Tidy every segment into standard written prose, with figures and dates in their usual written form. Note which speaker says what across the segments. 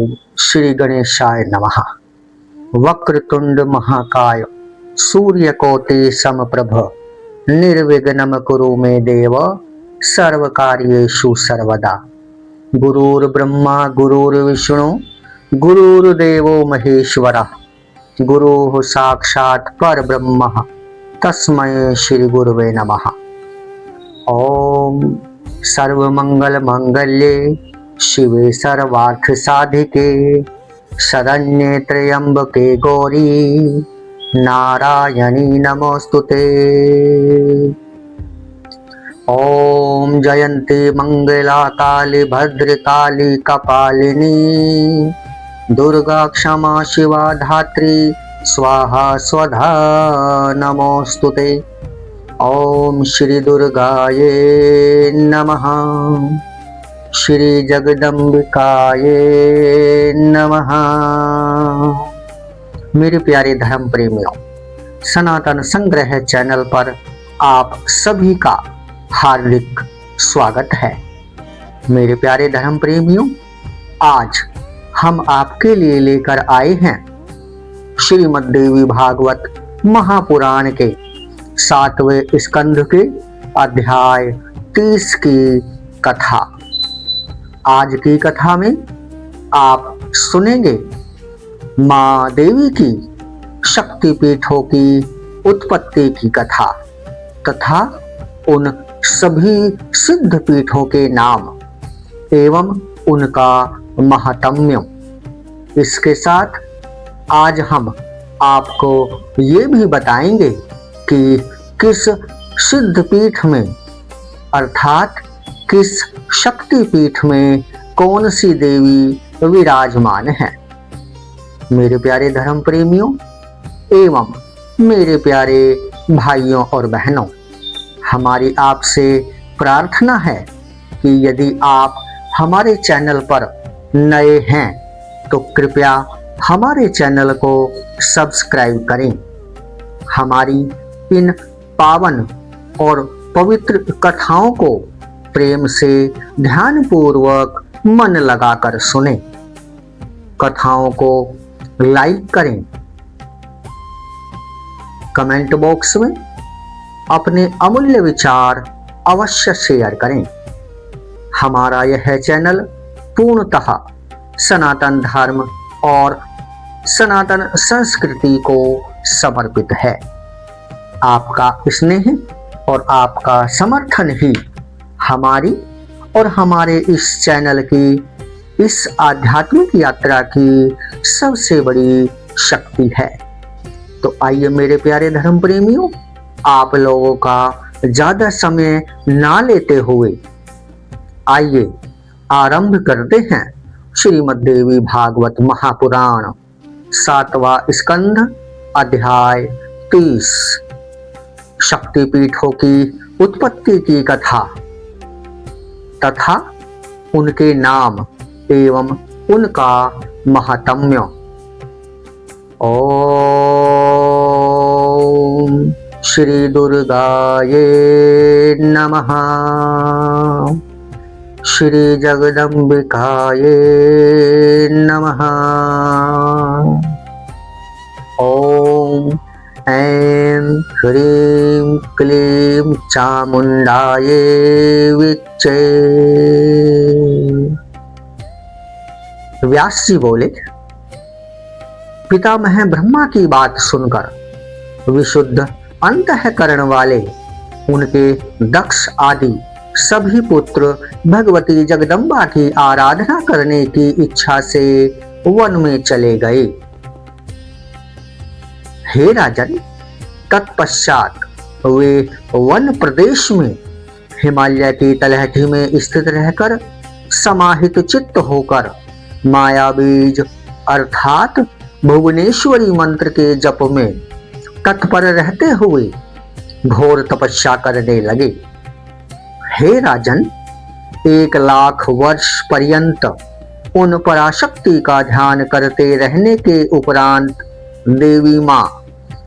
Speaker 1: ओम श्री गणेशाय नमः। वक्रतुंड महाकाय सूर्यकोटि समप्रभ निर्विघ्नं कुरु मे देव सर्वकार्येषु सर्वदा। गुरुर्ब्रह्मा गुरुर्विष्णु गुरुर्देवो महेश्वरः गुरुः साक्षात् परब्रह्म तस्मै श्री गुरुवे नमः। ओम सर्वमंगल मांगल्ये शिवे सर्वार्थ साधिके शरण्ये त्र्यंबके गौरी नारायणी नमोस्तुते। ओम जयंती मंगला काली भद्रकाली कपालिनी दुर्गा क्षमा शिवा धात्री स्वाहा स्वधा नमोस्तुते। ओम श्री दुर्गाये नमः। श्री जगदम्बिकाये नमः। मेरे प्यारे धर्म प्रेमियों, सनातन संग्रह चैनल पर आप सभी का हार्दिक स्वागत है। मेरे प्यारे धर्म प्रेमियों, आज हम आपके लिए लेकर आए हैं श्रीमद् देवी भागवत महापुराण के 7वें स्कंध के अध्याय 30 की कथा। आज की कथा में आप सुनेंगे मां देवी की शक्तिपीठों की उत्पत्ति की कथा तथा उन सभी सिद्ध पीठों के नाम एवं उनका महात्म्य। इसके साथ आज हम आपको ये भी बताएंगे कि किस सिद्ध पीठ में अर्थात किस शक्ति पीठ में कौन सी देवी विराजमान है। मेरे प्यारे धर्म प्रेमियों एवं मेरे प्यारे भाइयों और बहनों, हमारी आपसे प्रार्थना है कि यदि आप हमारे चैनल पर नए हैं तो कृपया हमारे चैनल को सब्सक्राइब करें। हमारी इन पावन और पवित्र कथाओं को प्रेम से ध्यानपूर्वक मन लगाकर सुनें। कथाओं को लाइक करें। कमेंट बॉक्स में अपने अमूल्य विचार अवश्य शेयर करें। हमारा यह चैनल पूर्णतः सनातन धर्म और सनातन संस्कृति को समर्पित है। आपका स्नेह और आपका समर्थन ही हमारी और हमारे इस चैनल की इस आध्यात्मिक यात्रा की सबसे बड़ी शक्ति है। तो आइए मेरे प्यारे धर्म प्रेमियों, आप लोगों का ज्यादा समय ना लेते हुए आइए आरंभ करते हैं श्रीमद् देवी भागवत महापुराण 7वां स्कंध अध्याय 30 शक्तिपीठों की उत्पत्ति की कथा तथा उनके नाम एवं उनका महात्म्य। ओम श्री दुर्गाये नमः। श्री जगदम्बिकाये नमः। ओम ऐं ह्रीं क्लीं चामुंडाये विच्चे। व्यास जी बोले, पितामह ब्रह्मा की बात सुनकर विशुद्ध अंतःकरण वाले उनके दक्ष आदि सभी पुत्र भगवती जगदम्बा की आराधना करने की इच्छा से वन में चले गए। हे राजन, तत्पश्चात वे वन प्रदेश में हिमालय की तलहटी में स्थित रहकर समाहित चित्त होकर माया बीज अर्थात भुवनेश्वरी मंत्र के जप में तत्पर रहते हुए घोर तपस्या करने लगे। हे राजन, 1,00,000 वर्ष पर्यंत उन पराशक्ति का ध्यान करते रहने के उपरांत देवी मां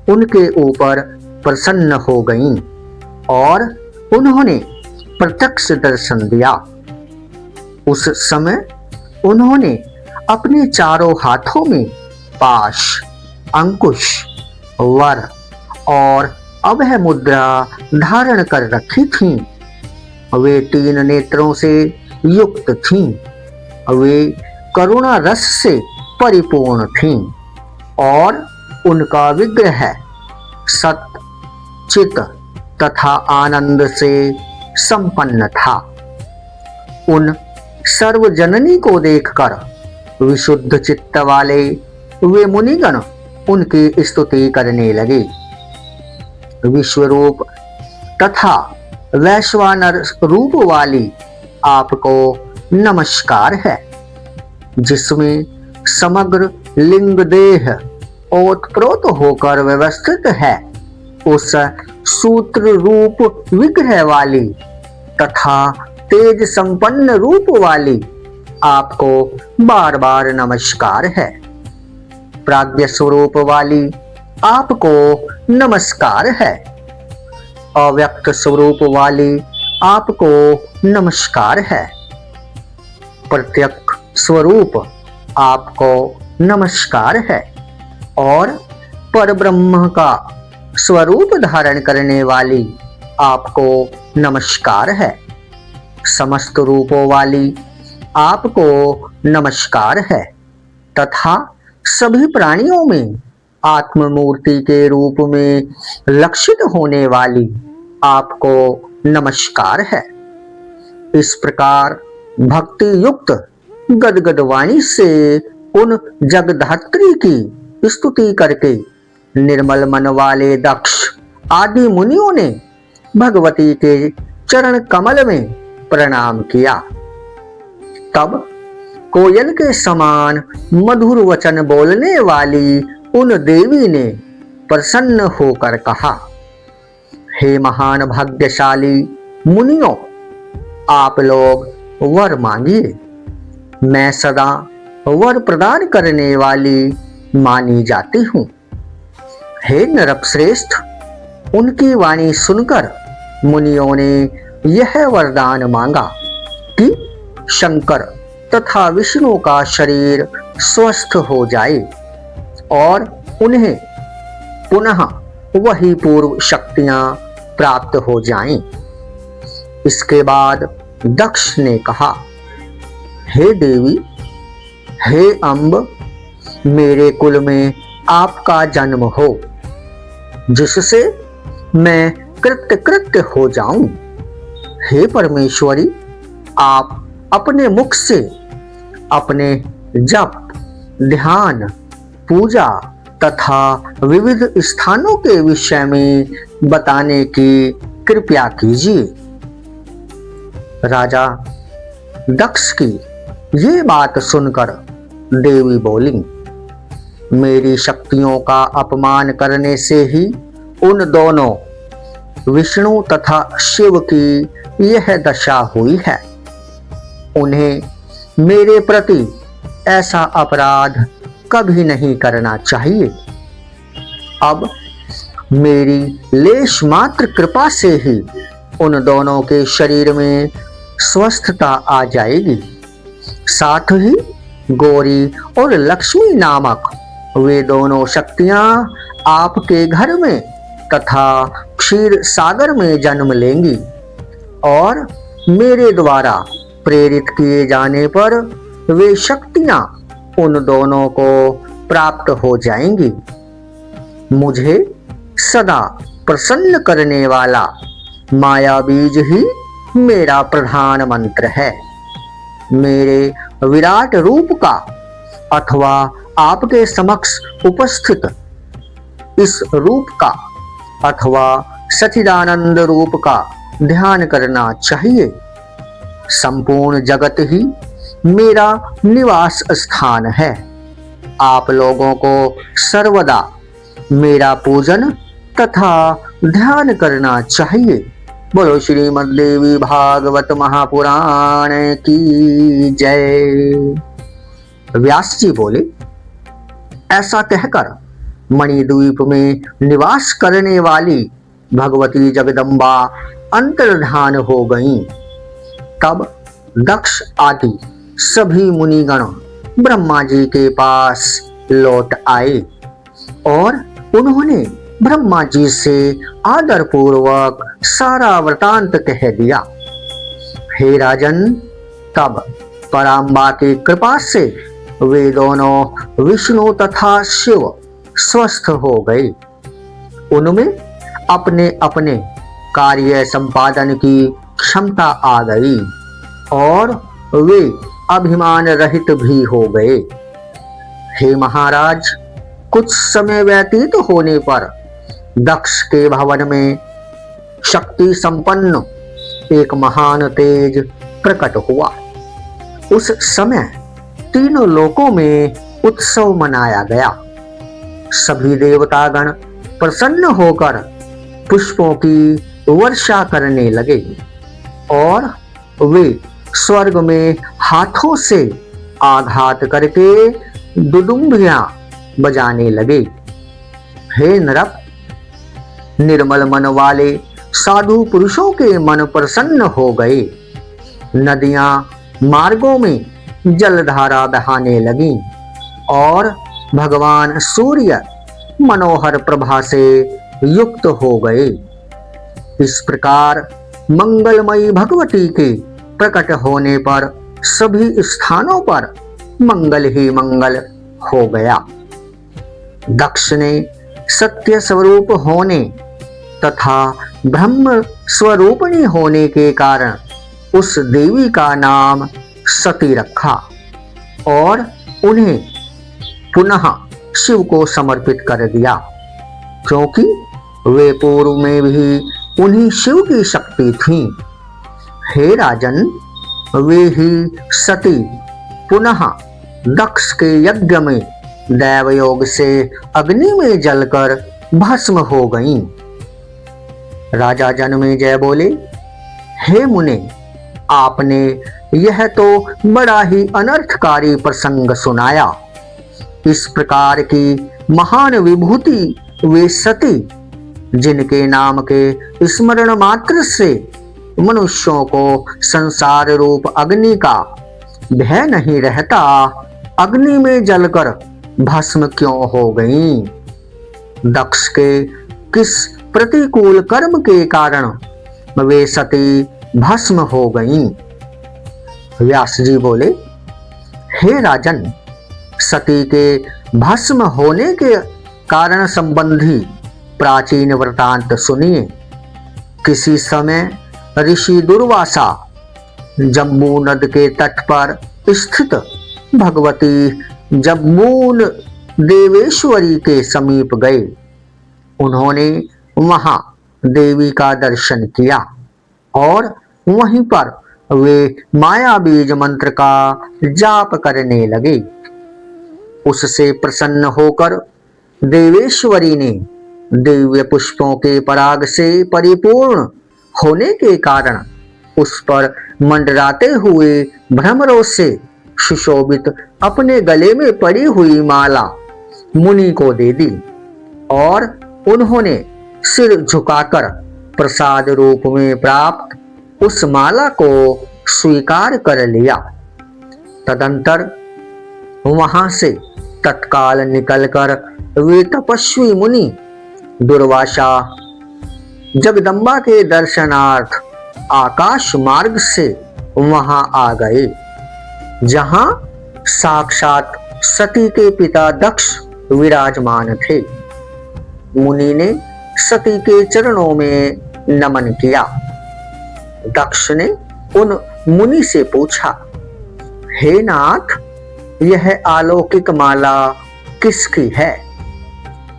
Speaker 1: उनके ऊपर प्रसन्न हो गईं और उन्होंने प्रत्यक्ष दर्शन दिया। उस समय उन्होंने अपने चारों हाथों में पाश, अंकुश, वर और अभय मुद्रा धारण कर रखी थीं। वे 3 नेत्रों से युक्त थीं। वे करुणा रस से परिपूर्ण थीं और उनका विग्रह सत, चित तथा आनंद से संपन्न था। उन सर्वजननी को देखकर विशुद्ध चित्त वाले वे मुनिगण उनकी स्तुति करने लगे। विश्वरूप तथा वैश्वानर रूप वाली आपको नमस्कार है, जिसमें समग्र लिंग देह ओतप्रोत होकर व्यवस्थित है। उस सूत्र रूप विग्रह वाली तथा तेज संपन्न रूप वाली आपको बार बार नमस्कार है। प्राज्ञ स्वरूप वाली आपको नमस्कार है। अव्यक्त स्वरूप वाली आपको नमस्कार है। प्रत्यक्ष स्वरूप आपको नमस्कार है और परब्रह्म का स्वरूप धारण करने वाली आपको नमस्कार है। समस्त रूपों वाली आपको नमस्कार है तथा सभी प्राणियों में आत्ममूर्ति के रूप में लक्षित होने वाली आपको नमस्कार है। इस प्रकार भक्ति युक्त गदगद वाणी से उन जगधात्री की स्तुति करके निर्मल मन वाले दक्ष आदि मुनियों ने भगवती के चरण कमल में प्रणाम किया। तब कोयल के समान मधुर वचन बोलने वाली उन देवी ने प्रसन्न होकर कहा, हे महान भाग्यशाली मुनियों, आप लोग वर मांगिए। मैं सदा वर प्रदान करने वाली मानी जाती हूँ। हे नरपश्रेष्ठ, उनकी वाणी सुनकर मुनियों ने यह वरदान मांगा कि शंकर तथा विष्णु का शरीर स्वस्थ हो जाए और उन्हें पुनः वही पूर्व शक्तियां प्राप्त हो जाएं। इसके बाद दक्ष ने कहा, हे देवी, हे अम्ब, मेरे कुल में आपका जन्म हो, जिससे मैं कृत्य हो जाऊं। हे परमेश्वरी, आप अपने मुख से अपने जप, ध्यान, पूजा तथा विविध स्थानों के विषय में बताने की कृपा कीजिए। राजा दक्ष की ये बात सुनकर देवी बोली, मेरी शक्तियों का अपमान करने से ही उन दोनों विष्णु तथा शिव की यह दशा हुई है। उन्हें मेरे प्रति ऐसा अपराध कभी नहीं करना चाहिए। अब मेरी लेश मात्र कृपा से ही उन दोनों के शरीर में स्वस्थता आ जाएगी। साथ ही गौरी और लक्ष्मी नामक वे दोनों शक्तियां आपके घर में तथा क्षीर सागर में जन्म लेंगी और मेरे द्वारा प्रेरित किए जाने पर वे शक्तियां उन दोनों को प्राप्त हो जाएंगी। मुझे सदा प्रसन्न करने वाला माया बीज ही मेरा प्रधान मंत्र है। मेरे विराट रूप का अथवा आपके समक्ष उपस्थित इस रूप का अथवा सच्चिदानंद रूप का ध्यान करना चाहिए। संपूर्ण जगत ही मेरा निवास स्थान है। आप लोगों को सर्वदा मेरा पूजन तथा ध्यान करना चाहिए। बोलो श्रीमद् देवी भागवत महापुराण की जय। व्यास जी बोले, ऐसा कहकर मणिद्वीप में निवास करने वाली भगवती जगदम्बा अंतर्धान हो गईं। तब दक्ष आदि सभी मुनिगण ब्रह्मा जी के पास लौट आए और उन्होंने ब्रह्मा जी से आदर पूर्वक सारा वृतांत कह दिया। हे राजन, तब पराम्बा की कृपा से वे दोनों विष्णु तथा शिव स्वस्थ हो गए। उनमें अपने अपने कार्य संपादन की क्षमता आ गई और वे अभिमान रहित भी हो गए। हे महाराज, कुछ समय व्यतीत होने पर दक्ष के भवन में शक्ति संपन्न एक महान तेज प्रकट हुआ। उस समय तीनों लोकों में उत्सव मनाया गया। सभी देवतागण प्रसन्न होकर पुष्पों की वर्षा करने लगे और वे स्वर्ग में हाथों से आघात करके दुदुम्बियां बजाने लगे। हे नरप, निर्मल मन वाले साधु पुरुषों के मन प्रसन्न हो गए। नदियां मार्गों में जलधारा बहाने लगीं और भगवान सूर्य मनोहर प्रभा से युक्त हो गए। इस प्रकार मंगलमयी भगवती के प्रकट होने पर सभी स्थानों पर मंगल ही मंगल हो गया। दक्ष ने सत्य स्वरूप होने तथा ब्रह्म स्वरूपिणी होने के कारण उस देवी का नाम सती रखा और उन्हें पुनः शिव को समर्पित कर दिया, क्योंकि वे पूर्व में भी उन्हीं शिव की शक्ति थी। हे राजन, वे ही सती पुनः दक्ष के यज्ञ में दैवयोग से अग्नि में जलकर भस्म हो गईं। राजा जनमेजय बोले, हे मुने, आपने यह तो बड़ा ही अनर्थकारी प्रसंग सुनाया। इस प्रकार की महान विभूति वे सती, जिनके नाम के स्मरण मात्र से मनुष्यों को संसार रूप अग्नि का भय नहीं रहता, अग्नि में जलकर भस्म क्यों हो गईं? दक्ष के किस प्रतिकूल कर्म के कारण वे सती भस्म हो गईं? व्यास जी बोले, हे राजन, सती के भस्म होने के कारण संबंधी प्राचीन वृतांत सुनिए। किसी समय ऋषि दुर्वासा जम्बू नद के तट पर स्थित भगवती जम्बून देवेश्वरी के समीप गए। उन्होंने वहां देवी का दर्शन किया और वहीं पर वे माया बीज मंत्र का जाप करने लगे। उससे प्रसन्न होकर देवेश्वरी ने दिव्य पुष्पों के पराग से परिपूर्ण होने के कारण उस पर मंडराते हुए भ्रमरों से सुशोभित अपने गले में पड़ी हुई माला मुनि को दे दी और उन्होंने सिर झुकाकर प्रसाद रूप में प्राप्त उस माला को स्वीकार कर लिया। तदंतर वहां से तत्काल निकलकर वे तपस्वी मुनि दुर्वासा जगदम्बा के दर्शनार्थ आकाश मार्ग से वहां आ गए, जहां साक्षात सती के पिता दक्ष विराजमान थे। मुनि ने सती के चरणों में नमन किया। दक्ष ने उन मुनि से पूछा, हे नाथ, यह अलौकिक माला किसकी है?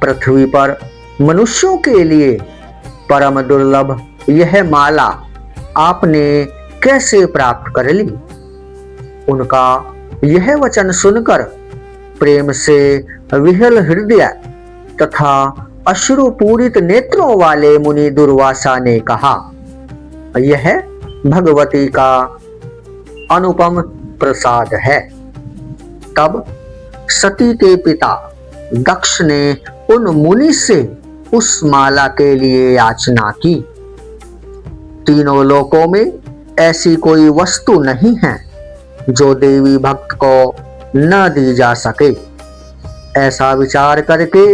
Speaker 1: पृथ्वी पर मनुष्यों के लिए परम दुर्लभ यह माला आपने कैसे प्राप्त कर ली? उनका यह वचन सुनकर प्रेम से विह्वल हृदय तथा अश्रुपूरित नेत्रों वाले मुनि दुर्वासा ने कहा, यह भगवती का अनुपम प्रसाद है। तब सती के पिता दक्ष ने उन मुनि से उस माला के लिए याचना की। तीनों लोकों में ऐसी कोई वस्तु नहीं है जो देवी भक्त को न दी जा सके। ऐसा विचार करके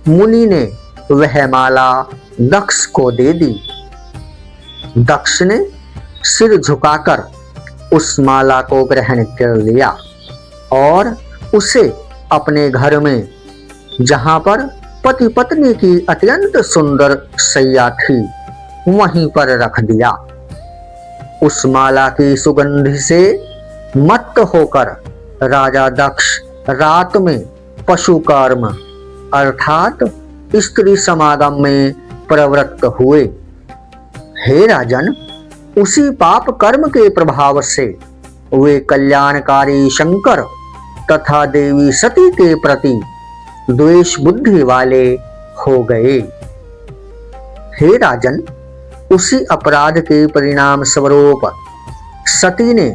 Speaker 1: मुनि ने वह माला दक्ष को दे दी। दक्ष ने सिर झुकाकर उस माला को ग्रहण कर लिया और उसे अपने घर में, जहां पर पति पत्नी की अत्यंत सुंदर शैया थी, वहीं पर रख दिया। उस माला की सुगंध से मत्त होकर राजा दक्ष रात में पशु कर्म अर्थात स्त्री समागम में प्रवृत्त हुए। हे राजन, उसी पाप कर्म के प्रभाव से वे कल्याणकारी शंकर तथा देवी सती के प्रति द्वेष बुद्धि वाले हो गए। हे राजन, उसी अपराध के परिणाम स्वरूप सती ने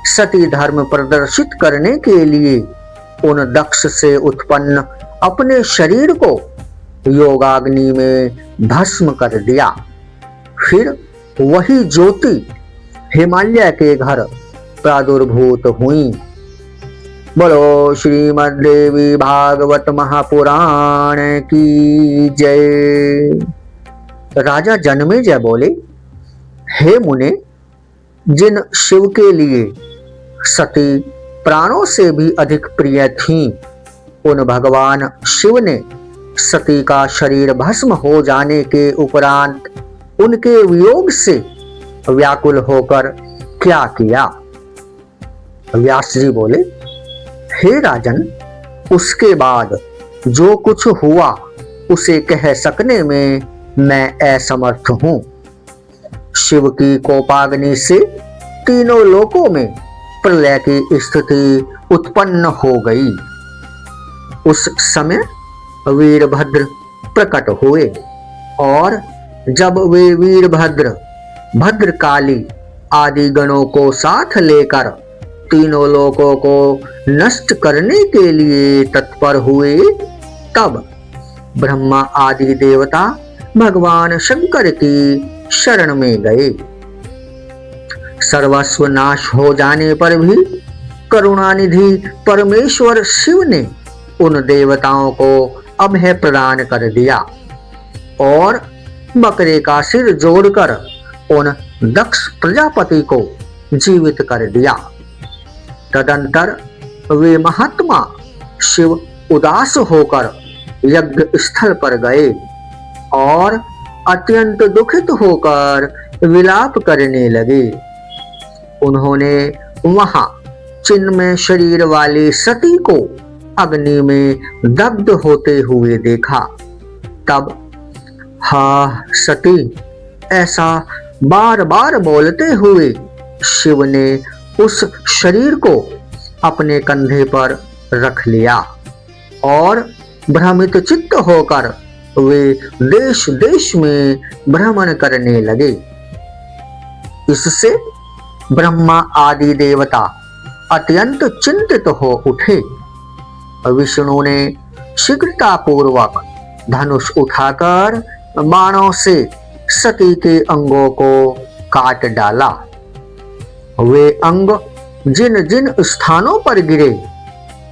Speaker 1: सती धर्म प्रदर्शित करने के लिए उन दक्ष से उत्पन्न अपने शरीर को योगाग्नि में भस्म कर दिया। फिर वही ज्योति हिमालय के घर प्रादुर्भूत हुई। बोलो श्रीमद् देवी भागवत महापुराण की जय। राजा जन्मेजय बोले, हे मुने, जिन शिव के लिए सती प्राणों से भी अधिक प्रिय थीं, उन भगवान शिव ने सती का शरीर भस्म हो जाने के उपरांत उनके वियोग से व्याकुल होकर क्या किया? व्यास जी बोले, हे राजन, उसके बाद जो कुछ हुआ उसे कह सकने में मैं असमर्थ हूं। शिव की कोपाग्नि से तीनों लोकों में प्रलय की स्थिति उत्पन्न हो गई। उस समय वीरभद्र प्रकट हुए और जब वे वीरभद्र, भद्रकाली आदि गणों को साथ लेकर तीनों लोकों को नष्ट करने के लिए तत्पर हुए, तब ब्रह्मा आदि देवता भगवान शंकर की शरण में गए। सर्वस्व नाश हो जाने पर भी करुणानिधि परमेश्वर शिव ने उन देवताओं को अभय प्रदान कर दिया और बकरे का सिर जोड़कर उन दक्ष प्रजापति को जीवित कर दिया। तदंतर वे महात्मा शिव उदास होकर यज्ञ स्थल पर गए और अत्यंत दुखित होकर विलाप करने लगे। उन्होंने वहां चिन्मय शरीर वाली सती को अग्नि में दग्ध होते हुए देखा। तब हा सती, ऐसा बार बार बोलते हुए शिव ने उस शरीर को अपने कंधे पर रख लिया और भ्रमित चित्त होकर वे देश देश में भ्रमण करने लगे। इससे ब्रह्मा आदि देवता अत्यंत चिंतित हो उठे। विष्णु ने शीघ्रता पूर्वक धनुष उठाकर बाणों से सती के अंगों को काट डाला। वे अंग जिन जिन स्थानों पर गिरे,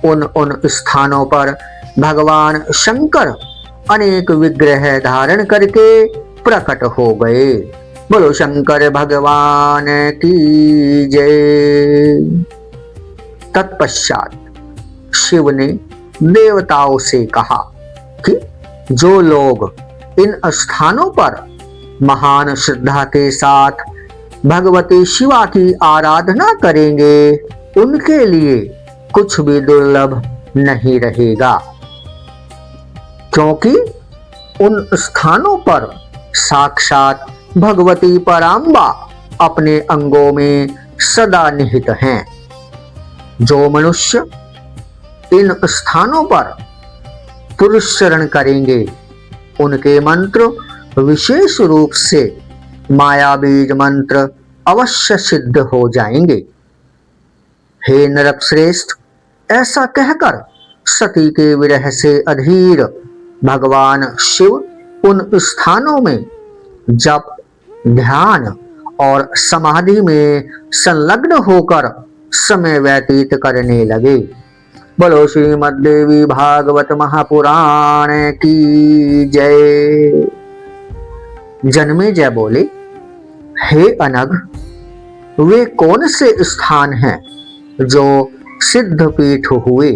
Speaker 1: उन उन स्थानों पर भगवान शंकर अनेक विग्रह धारण करके प्रकट हो गए। बोलो शंकर भगवान की जय। तत्पश्चात शिव ने देवताओं से कहा कि जो लोग इन स्थानों पर महान श्रद्धा के साथ भगवती शिवा की आराधना करेंगे, उनके लिए कुछ भी दुर्लभ नहीं रहेगा, क्योंकि उन स्थानों पर साक्षात भगवती पराम्बा अपने अंगों में सदा निहित हैं। जो मनुष्य इन स्थानों पर पुरुष शरण करेंगे, उनके मंत्र विशेष रूप से माया बीज मंत्र अवश्य सिद्ध हो जाएंगे। हे नरक श्रेष्ठ, ऐसा कहकर सती के विरह से अधीर भगवान शिव उन स्थानों में जप, ध्यान और समाधि में संलग्न होकर समय व्यतीत करने लगे। बोलो श्रीमद् देवी भागवत महापुराण की जय। जन्मेजय बोले, हे अनघ, वे कौन से स्थान हैं जो सिद्ध पीठ हुए?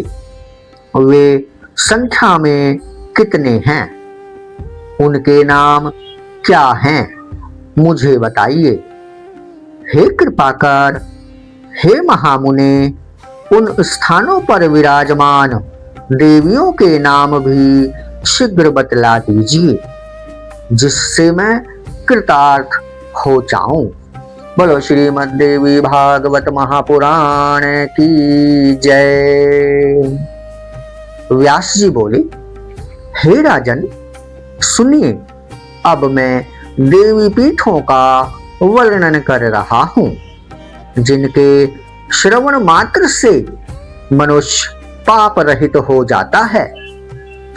Speaker 1: वे संख्या में कितने हैं? उनके नाम क्या हैं? मुझे बताइए। हे कृपाकर, हे महामुने, उन स्थानों पर विराजमान देवियों के नाम भी शीघ्र बतला दीजिए, जिससे मैं कृतार्थ हो जाऊं। बोलो श्रीमद् देवी भागवत महापुराण की जय। व्यास जी बोले, हे राजन, सुनिए, अब मैं देवी पीठों का वर्णन कर रहा हूं, जिनके श्रवण मात्र से मनुष्य पाप रहित हो जाता है।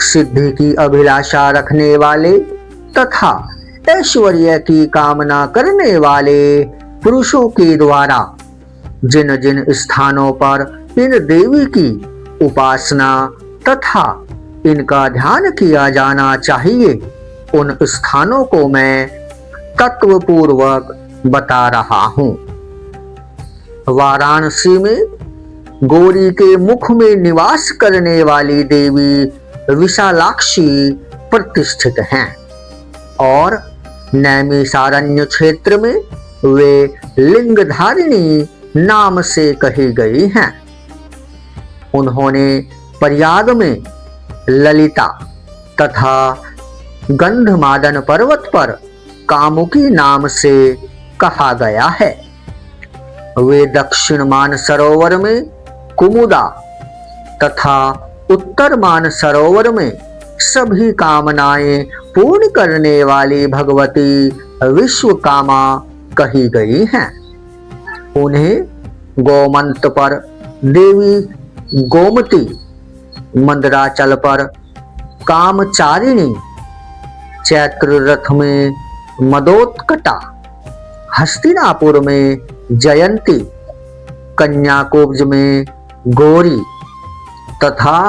Speaker 1: सिद्धि की अभिलाषा रखने वाले तथा ऐश्वर्य की कामना करने वाले पुरुषों के द्वारा जिन जिन स्थानों पर इन देवी की उपासना तथा इनका ध्यान किया जाना चाहिए, उन स्थानों को मैं तत्वपूर्वक बता रहा हूं। वाराणसी में गौरी के मुख में निवास करने वाली देवी विशालाक्षी प्रतिष्ठित हैं और नैमिषारण्य क्षेत्र में वे लिंगधारिणी नाम से कही गई हैं। उन्होंने प्रयाग में ललिता तथा गंधमादन पर्वत पर कामुकी नाम से कहा गया है। वे दक्षिण मानसरोवर में कुमुदा तथा उत्तर मानसरोवर में सभी कामनाएं पूर्ण करने वाली भगवती विश्वकामा कही गई हैं। उन्हें गोमंत पर देवी गोमती, मंदराचल पर कामचारिणी, चैत्र रथ में मदोत्कटा, हस्तिनापुर में जयंती, कन्याकुब्ज में गौरी तथा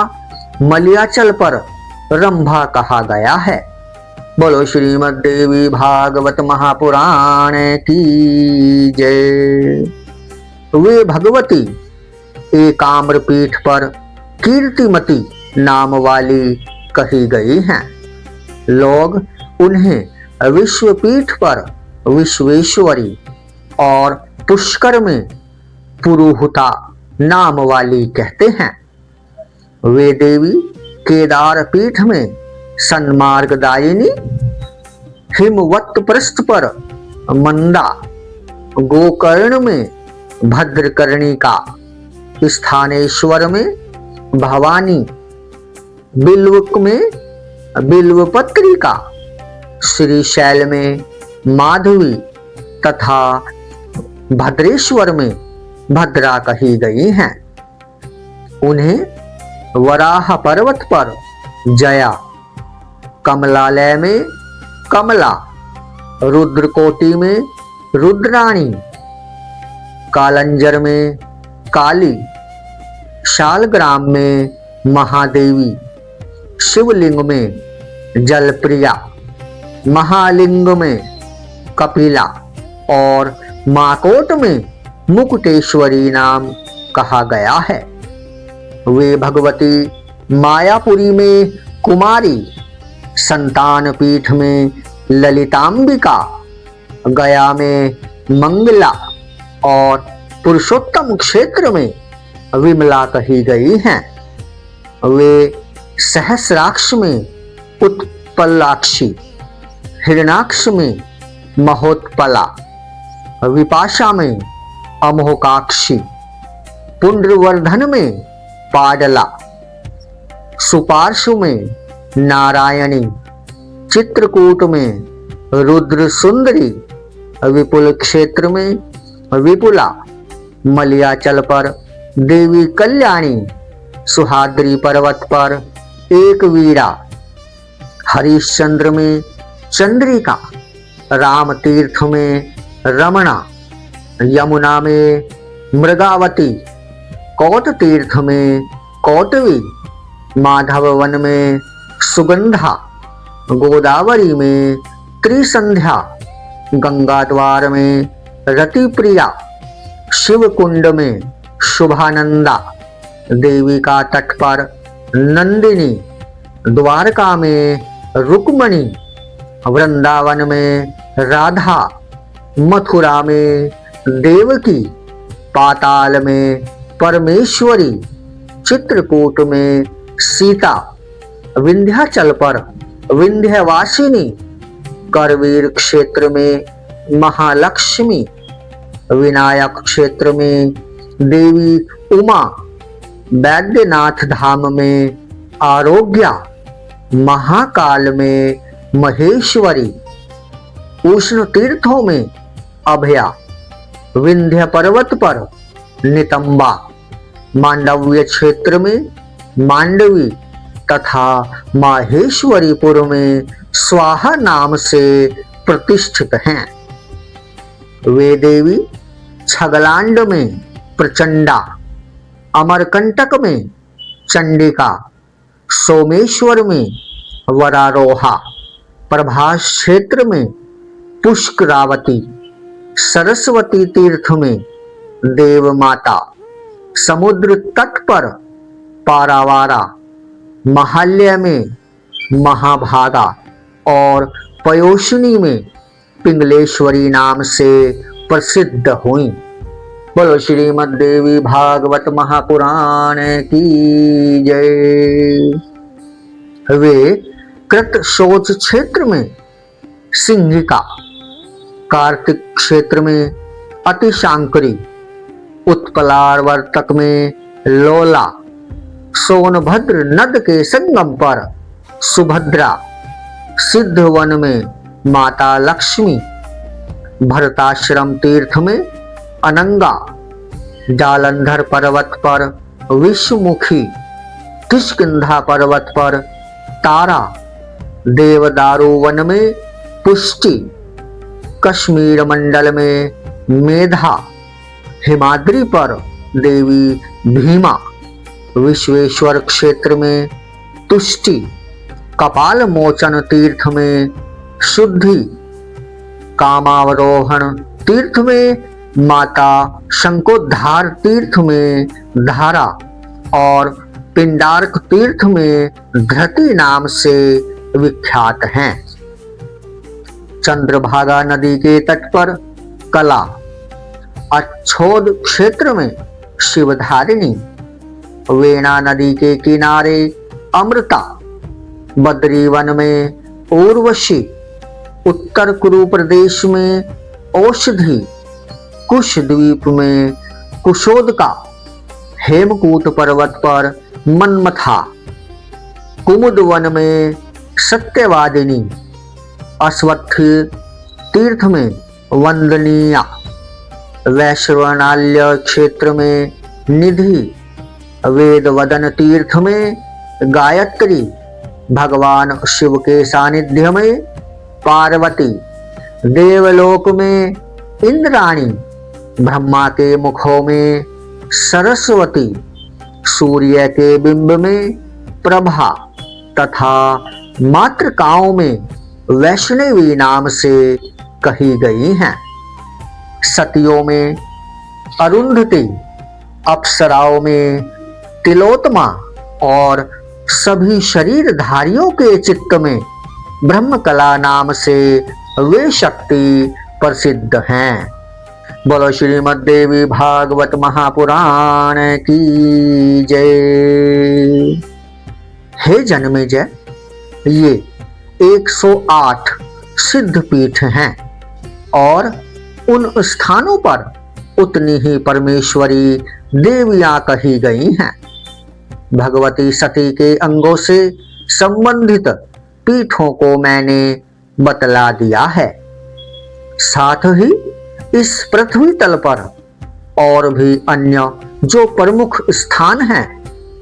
Speaker 1: मलयाचल पर रंभा कहा गया है। बोलो श्रीमद् देवी भागवत महापुराण की जय। वे भगवती एकाम्र पीठ पर कीर्तिमती नाम वाली कही गई हैं। लोग उन्हें विश्वपीठ पर विश्वेश्वरी और पुष्कर में पुरुहुता नाम वाली कहते हैं। वे देवी केदार पीठ में सन्मार्गदायिनी, हिमवत पृष्ठ पर मंदा, गोकर्ण में भद्रकर्णिका, स्थानेश्वर में भवानी, बिल्वक में बिल्वपत्रिका, श्रीशैल में माधवी तथा भद्रेश्वर में भद्रा कही गई हैं। उन्हें वराह पर्वत पर जया, कमलालय में कमला, रुद्रकोटि में रुद्राणी, कालंजर में काली, शालग्राम में महादेवी, शिवलिंग में जलप्रिया, महालिंग में कपिला और माकोट में मुकुटेश्वरी नाम कहा गया है। वे भगवती मायापुरी में कुमारी, संतान पीठ में ललितांबिका, गया में मंगला और पुरुषोत्तम क्षेत्र में विमला कही गई हैं। वे सहस्राक्ष में उत्पलाक्षी, हिरणाक्ष में महोत्पला, विपाशा में अमोहकाक्षी, पुंड्रवर्धन में पाडला, सुपार्श्व में नारायणी, चित्रकूट में रुद्र सुंदरी, विपुल क्षेत्र में विपुला, मलयाचल पर देवी कल्याणी, सुहाद्री पर्वत पर एक वीरा, हरिश्चंद्र में चंद्रिका, राम तीर्थ में रमणा, यमुना में मृगावती, कौट तीर्थ में कौटवी, माधव वन में सुगंधा, गोदावरी में त्रिसंध्या, गंगा द्वार में रति प्रिया, शिव कुंड में शुभानंदा, देवी का तट पर नंदिनी, द्वारका में रुक्मणी, वृंदावन में राधा, मथुरा में देवकी, पाताल में परमेश्वरी, चित्रकूट में सीता, विंध्याचल पर विंध्यवासिनी, करवीर क्षेत्र में महालक्ष्मी, विनायक क्षेत्र में देवी उमा, वैद्यनाथ धाम में आरोग्या, महाकाल में महेश्वरी, उष्ण तीर्थों में अभया, विंध्य पर्वत पर नितंबा, मांडव्य क्षेत्र में मांडवी तथा माहेश्वरीपुर में स्वाहा नाम से प्रतिष्ठित हैं। वे देवी छगलांड में प्रचंडा, अमरकंटक में चंडिका, सोमेश्वर में वरारोहा, प्रभास क्षेत्र में पुष्करावती, सरस्वती तीर्थ में देव माता, समुद्र तट पर पारावारा, महाल्य में महाभागा और पयोशनी में पिंगलेश्वरी नाम से प्रसिद्ध हुई। बोलो श्रीमद् देवी भागवत महापुराण की जय। वे कृतशोच क्षेत्र में सिंहिका, कार्तिक क्षेत्र में अतिशांकरी, उत्पलावर्तक में लोला, सोनभद्र नद के संगम पर सुभद्रा, सिद्धवन में माता लक्ष्मी, भरताश्रम तीर्थ में अनंगा, जालंधर पर्वत पर विश्वमुखी, किष्किंधा पर्वत पर तारा, देवदारू वन में पुष्टि, कश्मीर मंडल में मेधा, हिमाद्री पर देवी भीमा, विश्वेश्वर क्षेत्र में तुष्टि, कपाल मोचन तीर्थ में शुद्धि, कामावरोहण तीर्थ में माता, शंकोद्धार तीर्थ में धारा और पिंडार्क तीर्थ में धृति नाम से विख्यात हैं। चंद्रभागा नदी के तट पर कला, अच्छोद क्षेत्र में शिवधारिणी, वेणा नदी के किनारे अमृता, बद्रीवन में उर्वशी, उत्तर कुरु प्रदेश में औषधि, कुश द्वीप में कुशोदका, हेमकूट पर्वत पर मनमथा, कुमुद वन में सत्यवादिनी, अश्वत्थ तीर्थ में वंदनीया, वैश्रवणाल्य क्षेत्र में निधि, वेदवदन तीर्थ में गायत्री, भगवान शिव के सानिध्य में पार्वती, देवलोक में इंद्राणी, ब्रह्मा के मुखों में सरस्वती, सूर्य के बिंब में प्रभा तथा मातृकाओं में वैष्णवी नाम से कही गई हैं। सतियों में अरुंधति, अप्सराओं में तिलोत्मा और सभी शरीरधारियों के चित्त में ब्रह्मकला नाम से वे शक्ति प्रसिद्ध हैं। बोलो श्रीमद् देवी भागवत महापुराण की जय। हे जन्मेजय, ये 108 सिद्ध पीठ हैं और उन स्थानों पर उतनी ही परमेश्वरी देवियां कही गई हैं। भगवती सती के अंगों से संबंधित पीठों को मैंने बतला दिया है। साथ ही इस पृथ्वी तल पर और भी अन्य जो प्रमुख स्थान हैं,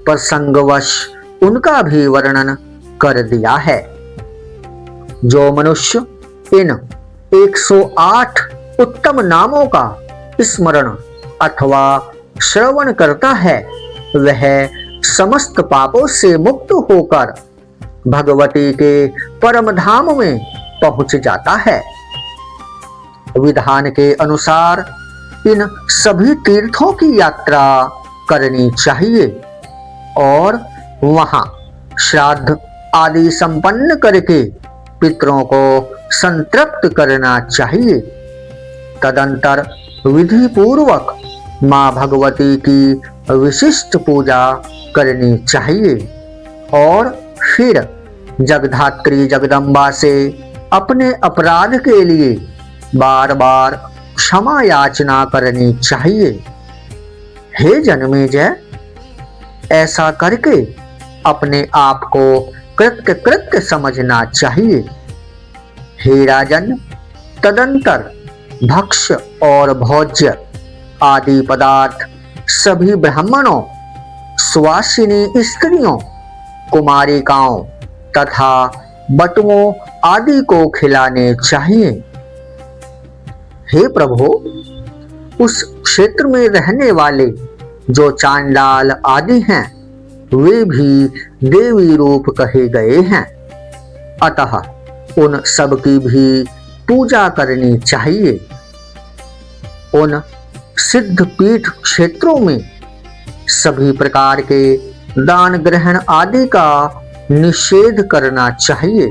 Speaker 1: प्रसंगवश उनका भी वर्णन कर दिया है। जो मनुष्य इन 108 उत्तम नामों का स्मरण अथवा श्रवण करता है, वह समस्त पापों से मुक्त होकर भगवती के परम धाम में पहुंच जाता है। विधान के अनुसार इन सभी तीर्थों की यात्रा करनी चाहिए और वहां श्राद्ध आदि संपन्न करके पितरों को संतृप्त करना चाहिए। तदंतर विधि पूर्वक मां भगवती की विशिष्ट पूजा करनी चाहिए और फिर जगधात्री जगदम्बा से अपने अपराध के लिए बार बार क्षमा याचना करनी चाहिए। हे जन्मेजय, ऐसा करके अपने आप को कृत्य कृत्य समझना चाहिए। हे राजन, तदंतर भक्ष्य और भोज्य आदि पदार्थ सभी ब्राह्मणों, सुवासिनी स्त्रियों, कुमारिकाओं तथा बटुओं आदि को खिलाने चाहिए। हे प्रभु, उस क्षेत्र में रहने वाले जो चांडाल आदि हैं वे भी देवी रूप कहे गए हैं, अतः उन सब की भी पूजा करनी चाहिए। उन सिद्ध पीठ क्षेत्रों में सभी प्रकार के दान ग्रहण आदि का निषेध करना चाहिए।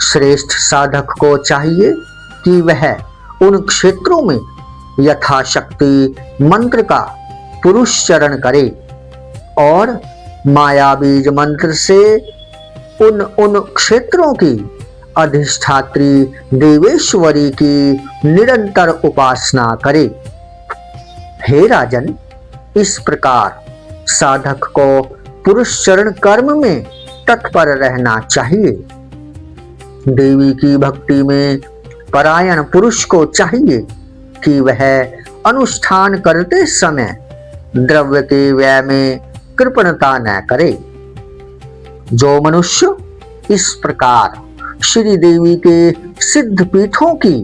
Speaker 1: श्रेष्ठ साधक को चाहिए कि वह उन क्षेत्रों में यथाशक्ति मंत्र का पुरुषचरण करे और माया बीज मंत्र से उन क्षेत्रों की अधिष्ठात्री देवेश्वरी की निरंतर उपासना करे। हे राजन, इस प्रकार साधक को पुरुषचरण कर्म में तत्पर रहना चाहिए। देवी की भक्ति में परायण पुरुष को चाहिए कि वह अनुष्ठान करते समय द्रव्य के व्यय में कृपणता न करे। जो मनुष्य इस प्रकार श्री देवी के सिद्ध पीठों की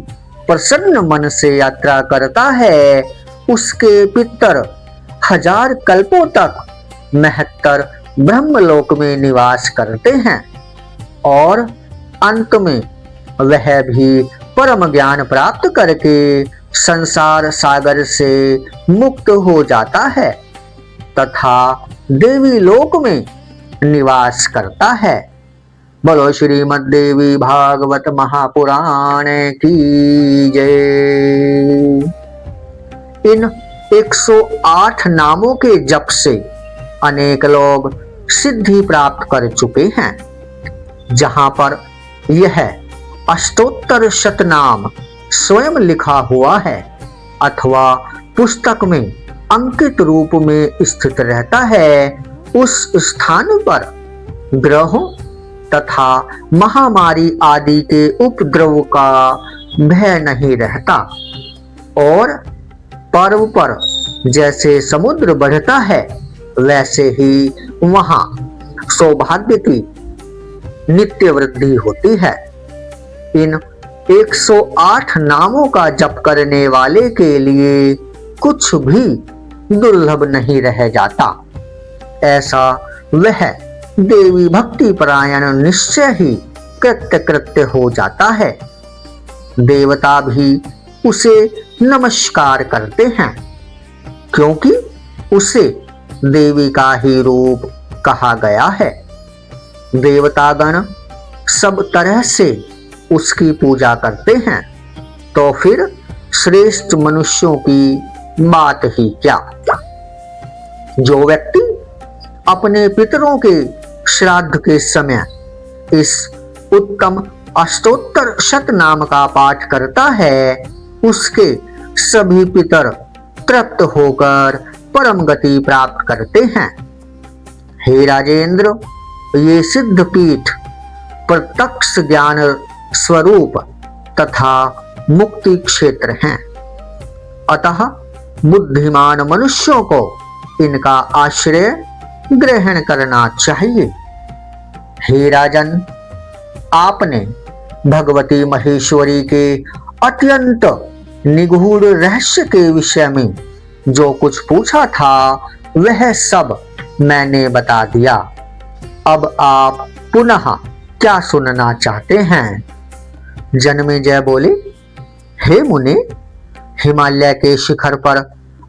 Speaker 1: प्रसन्न मन से यात्रा करता है, उसके पितर 1000 कल्पों तक महत्तर ब्रह्मलोक में निवास करते हैं और अंत में वह भी परम ज्ञान प्राप्त करके संसार सागर से मुक्त हो जाता है तथा देवी लोक में निवास करता है। बोलो श्रीमद् देवी भागवत महापुराण की जय। इन 108 नामों के जप से अनेक लोग सिद्धि प्राप्त कर चुके हैं। जहां पर यह अष्टोत्तर शतनाम स्वयं लिखा हुआ है अथवा पुस्तक में अंकित रूप में स्थित रहता है, उस स्थान पर ग्रहों तथा महामारी आदि के उपद्रव का भय नहीं रहता और पर्व पर जैसे समुद्र बढ़ता है वैसे ही वहां सौभाग्य की नित्य वृद्धि होती है। इन 108 नामों का जप करने वाले के लिए कुछ भी दुर्लभ नहीं रह जाता। ऐसा वह देवी भक्ति परायण निश्चय ही कृत्य कृत्य हो जाता है। देवता भी उसे नमस्कार करते हैं क्योंकि उसे देवी का ही रूप कहा गया है। देवतागण सब तरह से उसकी पूजा करते हैं, तो फिर श्रेष्ठ मनुष्यों की बात ही क्या। जो व्यक्ति अपने पितरों के श्राद्ध के समय इस उत्तम अष्टोत्तर शतनाम का पाठ करता है, उसके सभी पितर तृप्त होकर परम गति प्राप्त करते हैं। हे राजेंद्र, ये सिद्ध पीठ प्रत्यक्ष ज्ञान स्वरूप तथा मुक्ति क्षेत्र हैं, अतः बुद्धिमान मनुष्यों को इनका आश्रय ग्रहण करना चाहिए। हे राजन, आपने भगवती महेश्वरी के अत्यंत निगूढ़ रहस्य के विषय में जो कुछ पूछा था वह सब मैंने बता दिया। अब आप पुनः क्या सुनना चाहते हैं? जन्मेजय बोले, हे मुने, हिमालय के शिखर पर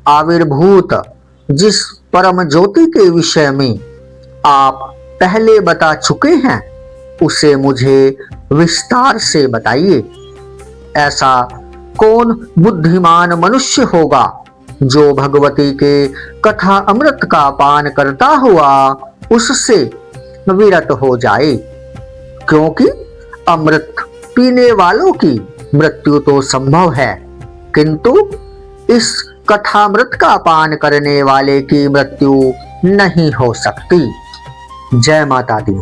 Speaker 1: आविर्भूत जिस परम ज्योति के विषय में आप पहले बता चुके हैं, उसे मुझे विस्तार से बताइए। ऐसा कौन बुद्धिमान मनुष्य होगा जो भगवती के कथा अमृत का पान करता हुआ उससे विरत हो जाए, क्योंकि अमृत पीने वालों की मृत्यु तो संभव है, किंतु इस कथामृत का पान करने वाले की मृत्यु नहीं हो सकती। जय माता दी।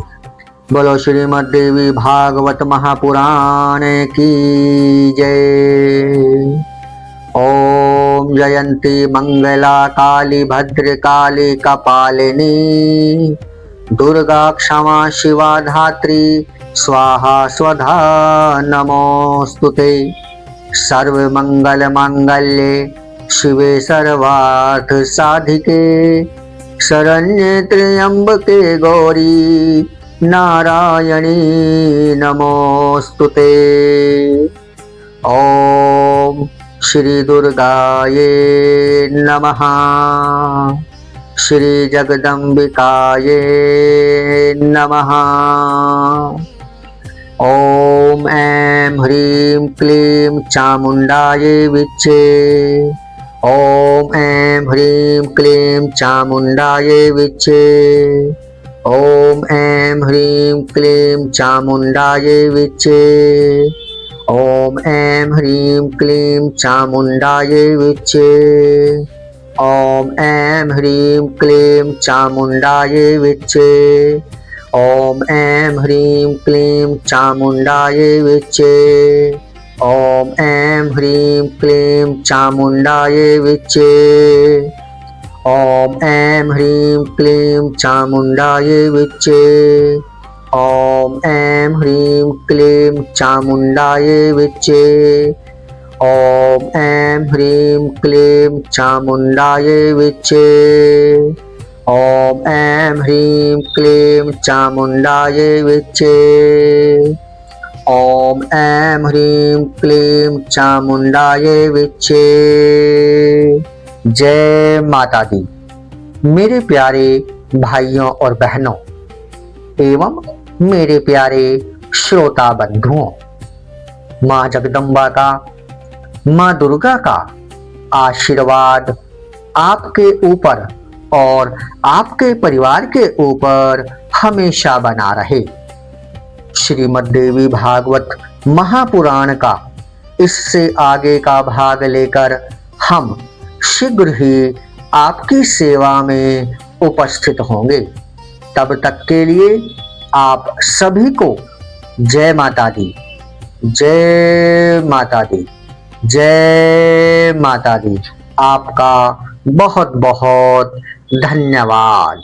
Speaker 1: बोलो श्रीमद् देवी भागवत महापुराण की जय। ओम जयंती मंगला काली भद्र काली कपालिनी दुर्गा क्षमा शिवा धात्री स्वाहा स्वधा नमोस्तुते। सर्व मंगल मांगल्ये शिवे सर्वार्थ साधिके शरण्ये त्र्यंबके गौरी नारायणी नमोस्तुते। ओम श्री दुर्गाये नमः। श्री जगदम्बिकाये नमः। ओम ऐं ह्रीं क्लीं चामुंडाये विच्चे। ओम ऐं ह्रीं क्लीं चामुंडाये विच्चे। ओम ऐं ह्रीं क्लीं चामुंडाये विच्चे। ओम ऐं ह्रीं क्लीं चामुंडाये विच्चे। ओम ऐं ह्रीं क्लीं चामुंडाये विच्चे। ओम ऐं ह्रीं क्लीं चामुंडाये विच्चे। ओम ऐं ह्रीं क्लीं चामुंडाये विच्चे। ओम ऐं ह्रीं क्लीं चामुंडाये विच्चे। ओम ऐं ह्रीं क्लीं चामुंडाये विच्चे। ओम ऐं ह्रीं क्लीं चामुंडाये विच्चे। ओम ऐं ह्रीं क्लीं चामुंडाये विच्चे। ओम ऐं ह्रीं क्लीं चामुंडाये विच्चे। जय माता दी। मेरे प्यारे भाइयों और बहनों एवं मेरे प्यारे श्रोता बंधुओं, माँ जगदम्बा का, माँ दुर्गा का आशीर्वाद आपके ऊपर और आपके परिवार के ऊपर हमेशा बना रहे। श्रीमद् देवी भागवत महापुराण का इससे आगे का भाग लेकर हम शीघ्र ही आपकी सेवा में उपस्थित होंगे। तब तक के लिए आप सभी को जय माता दी, जय माता दी, जय माता दी। आपका बहुत बहुत धन्यवाद।